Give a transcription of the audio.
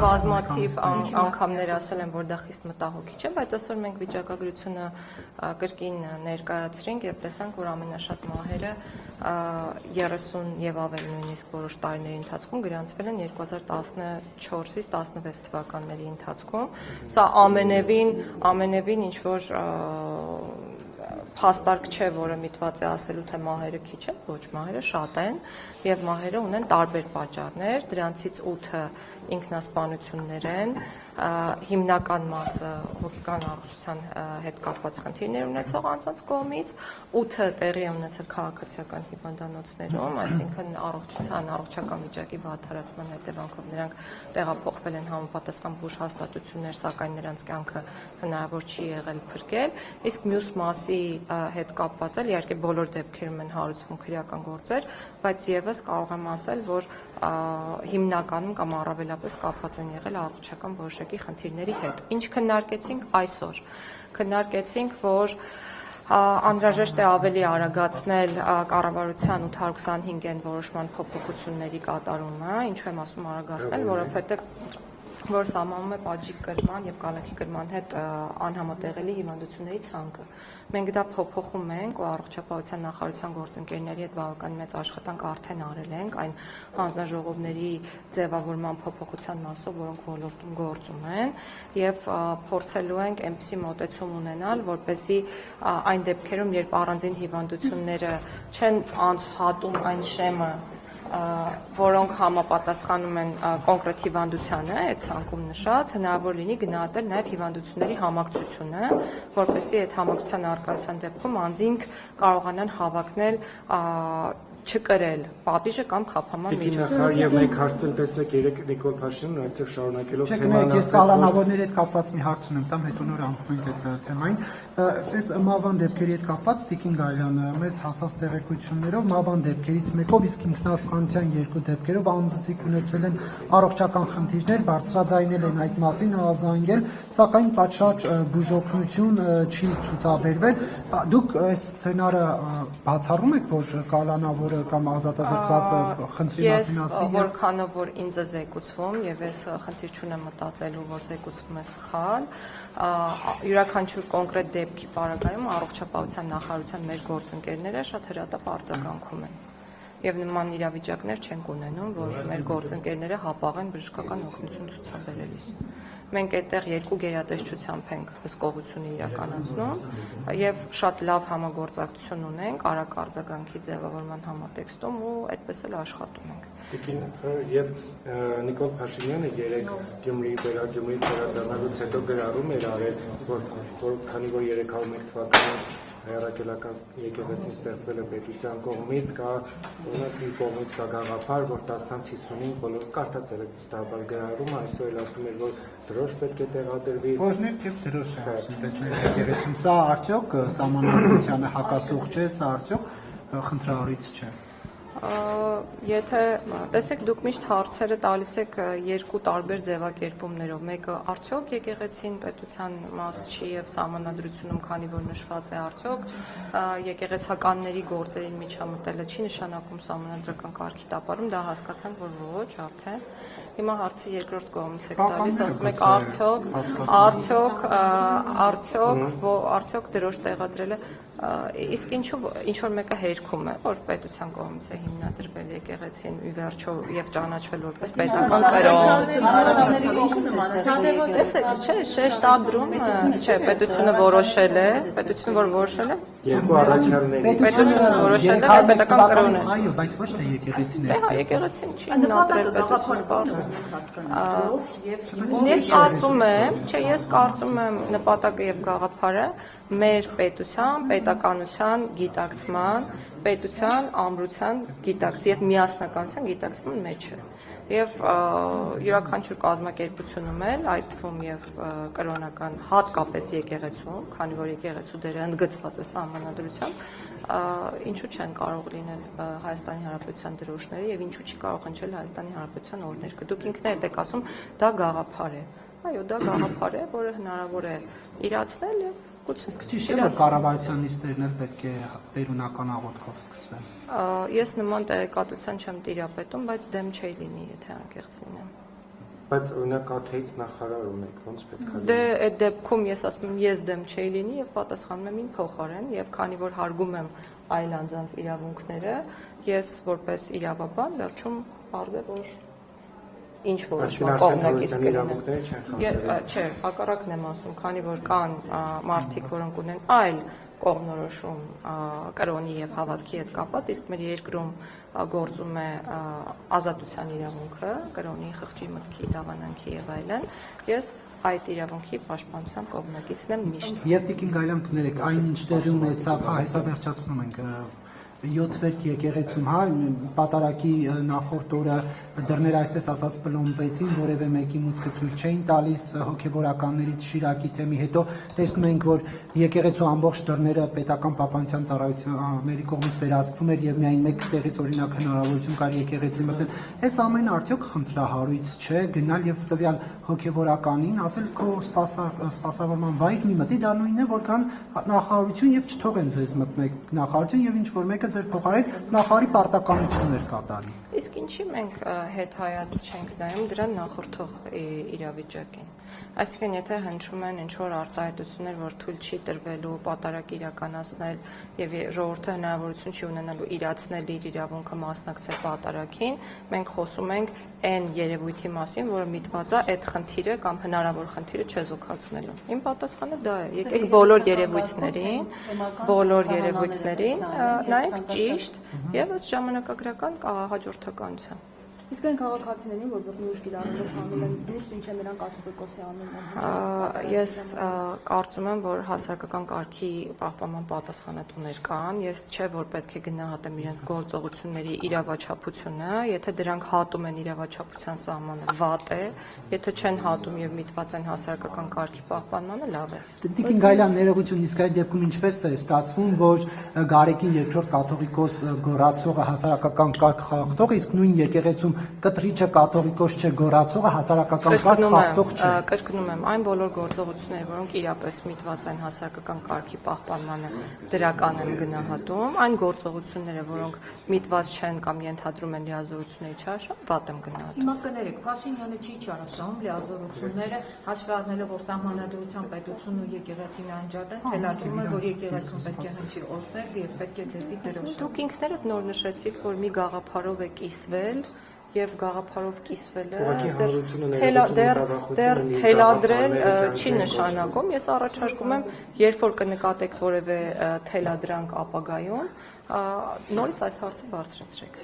կազմաթիվ անգամներ ասել են, որ դա խիստ մտահոգիչ է, բայց այսօր մենք վիճակագրությունը կրկին ներկայացրինք եւ տեսանք, որ ամենաշատ մահերը 30 եւ ավել նույնիսկ որոշ տարիների ընթացքում գրանցվել են 2014-ից 16 թվականների ընթացքում։ Սա ամենևին ինչ որ փաստարկ չէ, որը միտված է ասելու, թե մահերը քիչ են, ոչ, մահերը շատ են եւ մահերը ունեն տարբեր պատճառներ, դրանցից 8-ը ինքնասպանություններ են, հիմնական մասը հոգեկան առողջության հետ կապված խնդիրներ ունեցող անձանց կողմից, 8-ը տեղի ունեցել քաղաքացիական հիվանդանոցներում, այսինքն առողջական վիճակի վատթարացման հետևանքով նրանք տեղափոխվել են համապատասխան բուժ հաստատություններ, սակայն նրանց կյանքը հնարավոր չի եղել փրկել, իսկ մյուս մասի հետ կապված էլ իհարկե բոլոր դեպքերում են հարուցվում քրեական գործեր, բայց եւս կարող եմ ասել, որ հիմնականում կամ առավելապես կապված են եղել առողջական որոշակի խնդիրների հետ։ Ինչ քննարկեցինք այսօր։ Քննարկեցինք, որ անհրաժեշտ է ավելի արագացնել կառավարության 825-ն որոշման փոփոխությունների կատարումը, ինչու եմ ասում արագացնել, որովհետեւ որ սահմանում է պատժի կրման եւ կալանքի կրման հետ անհամատեղելի հիվանդությունների ցանկը։ Մենք դա փոփոխում ենք ու առողջապահության նախարարության գործընկերների հետ բավական մեծ աշխատանք արդեն արել ենք այն հանձնաժողովների ձևավորման փոփոխության մասով, որոնք ոլորտում գործում են եւ փորձելու ենք այնպիսի մոտեցում ունենալ, որպեսզի այն դեպքերում, երբ առանձին հիվանդությունները չեն անցհատում այն շեմը, որոնք համապատասխանում են կոնկրետ հիվանդությանը, այդ ցանկում նշած, հնարավոր լինի գնահատել նաև հիվանդությունների համակցությունը, որպեսզի այդ համակցության առկայության դեպքում անձինք կարողանան հավակնել չկրել պատիժը կամ խափանման միջոցով։ Եվ մեկ հարցն տեսեք երեք Նիկոլ Փաշինյանն այստեղ շարունակելով թեման ես կալանավորների հետ կապված մի հարց ունեմ, տամ հետո նոր անցնենք այդ թեմային։ Այս մահվան դեպքերի հետ կապված Տիկին Գալյանը մեզ հասած տեղեկություններով մահվան դեպքերից մեկով, իսկ ինքնասպանության 2 դեպքերով անձնիկ ունեցել են առողջական խնդիրներ, բարձրաձայնել են այդ մասին, ազանգել, սակայն պատշաճ բուժօգնություն չի ցուցաբերվել։ Դուք այս սցենարը բացառում եք, որ կալանավորը կամ ազատազրկվածը խնդրի մասին ասի։ Ես որքանով որ ինձ է զեկուցվում եւ ես խնդիր չունեմ մտածելու, որ զեկուցվում է սխալ, յուրաքանչյուր կոնկրետ դեպքի պարագայում առողջապահության նախարարության մեր գործընկերները շատ հրատապ արձագանքում են։ Եվ նման իրավիճակներ չենք ունենում, որ մեր գործընկերները հապաղեն բժշկական օգնություն ցուցաբերելիս։ Մենք այդտեղ 2 գերատեսչությամբ ենք հսկողություն իրականացնում եւ շատ լավ համագործակցություն ունենք արագ արձագանքի ձևավորման համատեքստում ու այդպես էլ աշխատում ենք։ Տիկին եւ Նիկոլ Փաշինյանը երեք Գյումրիից վերադառնալուց հետո գրառում էր արել, որ քանի որ 301 թվականին հայրաքելական եկեղեցին ստեղծվել է պետության կողմից, կա օրինակ մի կողմից կա գաղափար, որ 10-ից 55 բոլոր կարդացել եք վստահաբար գրառումը, այսօր էլ ասում էր, որ դրոշ պետք է տեղադրվի։ Օրինակ եւ դրոշ է ասում, տեսնել եկեղեցում, սա արդյոք սահմանադրությանը հակասող չէ, սա արդյոք խնդրահարույց չէ։ Եթե տեսեք դուք միշտ հարցերը տալիս եք 2 տարբեր ձևակերպումներով, մեկը արդյոք եկեղեցին պետության մաս չի եւ սահմանադրությունում քանի որ նշված է արդյոք եկեղեցականների գործերին միջամտելը չի նշանակում սահմանադրական կարգի տապարում, դա հասկացանք որ ոչ արդեն։ Հիմա հարցի երկրորդ կողմից եք տալիս, ասում եք արդյոք դրոշ տեղադրելը իսկ ինչ որ մեկը հերքում է, որ պետության կողմից է հիմնադրվել եկեղեցին ի վերջո եւ ճանաչվել որպես պետական կրոն։ Չէ, շեշտադրում, չէ, պետությունը որոշել է, երկու առաջարկների պետությունը որոշել է, որ պետական կրոն է։ Այո, բայց ոչ թե եկեղեցին է։ Եկեղեցին չի հիմնադրել պետությունը։ Ես կարծում եմ նպատակը եւ գաղափարը մեր պետության, պետականության գիտակցման, պետության ամրության գիտակցման եւ միասնականության գիտակցման մեջ է։ Եվ յուրաքանչյուր կազմակերպությունում էլ, այդ թվում եւ կրոնական հատկապես եկեղեցում, քանի որ եկեղեցու դերը ընդգծված է սահմանադրությամբ, ինչու չեն կարող լինել Հայաստանի Հանրապետության դրոշները եւ ինչու չի կարող հնչել Հայաստանի Հանրապետության օրհներգը։ Դուք ինքներդ եք ասում, դա գաղափար է։ Այո, դա գաղափար է, որը հնարավոր է իրացնել եւ Ճիշտ է, որ կառավարության նիստերն էլ պետք է տերունական աղոթքով սկսվեն։ Ես նման տեղեկատվության չեմ տիրապետում, բայց դեմ չէի լինի, եթե անկեղծ լինեմ։ Բայց օրինակ աթեից նախարար ունեք, ոնց պետք է Դե այդ դեպքում ես ասում եմ ես դեմ չէի լինի եւ պատասխանում եմ ին փոխարեն եւ քանի որ հարգում եմ այլ անձանց իրավունքները, ես որպես իրավաբան վերջում բարձ է որ ինչ որոշում կողմնակից կլինի։ Չէ, հակառակն եմ ասում, քանի որ կան մարդիկ, որոնք ունեն այլ կողմնորոշում կրոնի եւ հավատքի հետ կապված, իսկ մեր երկրում գործում է ազատության իրավունքը, կրոնի, խղճի, մտքի, դավանանքի եւ այլն, ես այդ իրավունքի պաշտպանության կողմնակիցն եմ միշտ։ Եվ Տիկին Գայլյան, կներեք, այնինչ տեղի ունեցավ, հեսա վերջացնում ենք 7 վերք եկեղեցում, հա, պատարակի նախորդ օրը դռները այսպես ասած պլոմվեցին, որևէ մեկի մուտքը թույլ չէին տալիս հոգևորականներից Շիրակի թեմի հետո տեսնում ենք, որ եկեղեցու ամբողջ դռները պետական պահպանության ծառայությունների կողմից վերահսկվում էր եւ միայն մեկ տեղից օրինակ հնարավորություն կար եկեղեցի մտնել։ Այս ամենը արդյոք խնդրահարույց չէ գնալ եւ տվյալ հոգևորականին ասել քո սպասավորման վայր մի մտի, դա նույնն է, որքան նախարարություն եւ չթողեն ձեզ մտնեք նախարարություն եւ ինչ որ մեկը ձեր փոխարեն նախարարի պարտականություններ կատարի։ Իսկ ինչի մենք հետ հայաց չենք նայում դրան նախորդող իրավիճակին։ Այսինքն, եթե հնչում են ինչ-որ արտահայտություններ, որ թույլ չի տրվելու պատարակ իրականացնել եւ ժողովուրդը հնարավորություն չի ունենալու իրացնել իր իրավունքը մասնակցել պատարակին, մենք խոսում ենք այն երևույթի մասին, որը միտված է այդ խնդիրը կամ հնարավոր խնդիրը չեզոքացնելու։ Իմ պատասխանը դա է։ Եկեք բոլոր երևույթներին նայենք ճիշտ եւ ըստ ժամանակագրական հաջորդականության։ Իսկ այն քաղաքացիներին, որ ոտնի ուժ կիրառելով հանում են դուրս, ինչ է նրանք կաթողիկոսի անում են։ Ես կարծում եմ, որ հասարակական կարգի պահպանման պատասխանատուներ կան, ես չէ որ պետք է գնահատեմ իրենց գործողությունների իրավաչափությունը, եթե դրանք հատում են իրավաչափության սահմանը, վատ է, եթե չեն հատում եւ միտված են հասարակական կարգի պահպանմանը, լավ է։ Տիկին Գայլյան, ներողություն, իսկ այդ դեպքում ինչպես է ստացվում, որ Գարեգին երկրորդ կաթողիկոս գոռացողը հասարակական կարգ խախտող, իսկ նույն եկեղեցում կտրիչը կաթողիկոս չէ, գոռացողը հասարակական կարգ խախտող չէ։ Կրկնում եմ, այն բոլոր գործողությունները, որոնք իրապես միտված են հասարակական կարգի պահպանմանը, դրական են գնահատում, այն գործողությունները, որոնք միտված չեն կամ ենթադրում են լիազորությունների չարաշահում, վատ եմ գնահատում։ Հիմա կներեք, Փաշինյանը չի չարաշահում լիազորությունները, հաշվի առնելով, որ Սահմանադրության պետությունն ու եկեղեցին անջատ են, թելադրում է, որ եկեղեցուն պետք է հնչի օստեր եւ պետք է դեպի դրոշ։ Դուք ինքներդ նոր նշեցիք, որ մի գաղափարով է կիսվել եւ գաղափարով կիսվելը դեռ թելադրել չի նշանակում։ Ես առաջարկում եմ, երբ որ կնկատեք որևէ թելադրանք ապագայում, նորից այս հարցը բարձրացրեք։